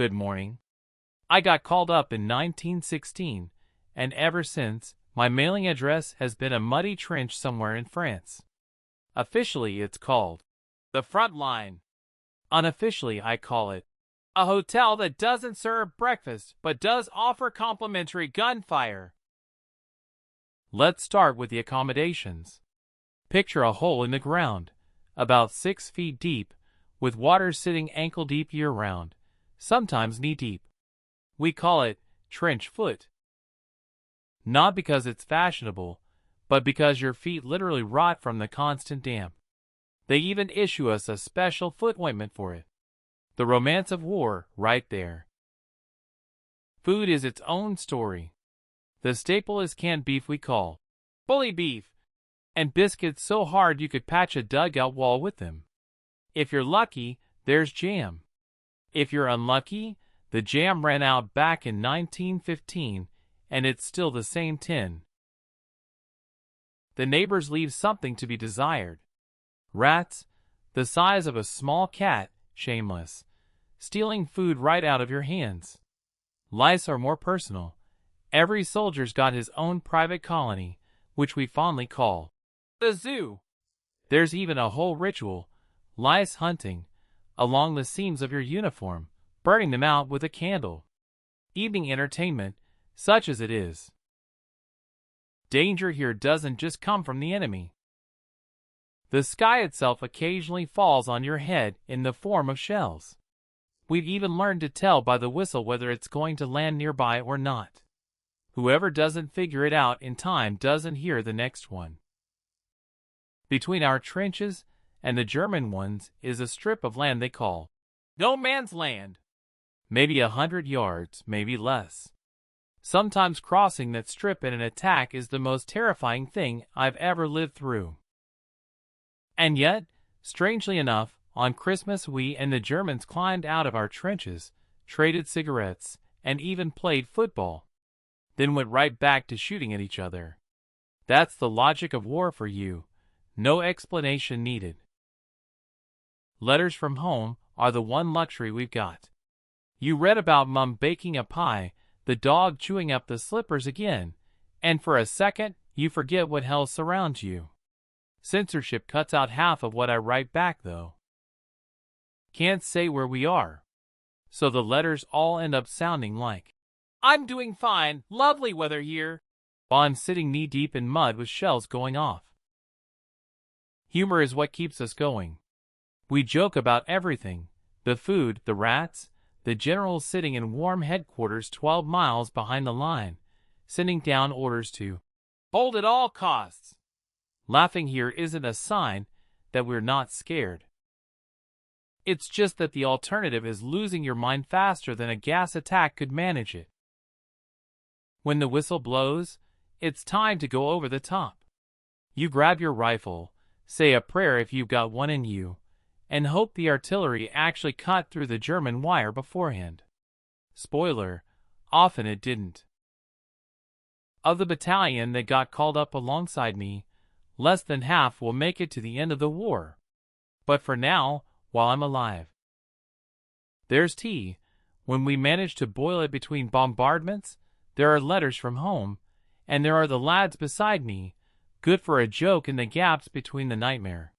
Good morning. I got called up in 1916, and ever since, my mailing address has been a muddy trench somewhere in France. Officially, it's called the front line. Unofficially, I call it a hotel that doesn't serve breakfast but does offer complimentary gunfire. Let's start with the accommodations. Picture a hole in the ground, about 6 feet deep, with water sitting ankle deep year-round, sometimes knee-deep. We call it trench foot. Not because it's fashionable, but because your feet literally rot from the constant damp. They even issue us a special foot ointment for it. The romance of war, right there. Food is its own story. The staple is canned beef we call bully beef, and biscuits so hard you could patch a dugout wall with them. If you're lucky, there's jam. If you're unlucky, the jam ran out back in 1915, and it's still the same tin. The neighbors leave something to be desired. Rats, the size of a small cat, shameless, stealing food right out of your hands. Lice are more personal. Every soldier's got his own private colony, which we fondly call the zoo. There's even a whole ritual, lice hunting, along the seams of your uniform, burning them out with a candle. Evening entertainment, such as it is. Danger here doesn't just come from the enemy. The sky itself occasionally falls on your head in the form of shells. We've even learned to tell by the whistle whether it's going to land nearby or not. Whoever doesn't figure it out in time doesn't hear the next one. Between our trenches and the German ones is a strip of land they call no man's land. Maybe 100 yards, maybe less. Sometimes crossing that strip in an attack is the most terrifying thing I've ever lived through. And yet, strangely enough, on Christmas we and the Germans climbed out of our trenches, traded cigarettes, and even played football. Then went right back to shooting at each other. That's the logic of war for you. No explanation needed. Letters from home are the one luxury we've got. You read about Mum baking a pie, the dog chewing up the slippers again, and for a second you forget what hell surrounds you. Censorship cuts out half of what I write back though. Can't say where we are. So the letters all end up sounding like, "I'm doing fine, lovely weather here," while I'm sitting knee-deep in mud with shells going off. Humor is what keeps us going. We joke about everything, the food, the rats, the generals sitting in warm headquarters 12 miles behind the line, sending down orders to hold at all costs. Laughing here isn't a sign that we're not scared. It's just that the alternative is losing your mind faster than a gas attack could manage it. When the whistle blows, it's time to go over the top. You grab your rifle, say a prayer if you've got one in you, and hope the artillery actually cut through the German wire beforehand. Spoiler, often it didn't. Of the battalion that got called up alongside me, less than half will make it to the end of the war. But for now, while I'm alive. There's tea. When we manage to boil it between bombardments, there are letters from home, and there are the lads beside me, good for a joke in the gaps between the nightmare.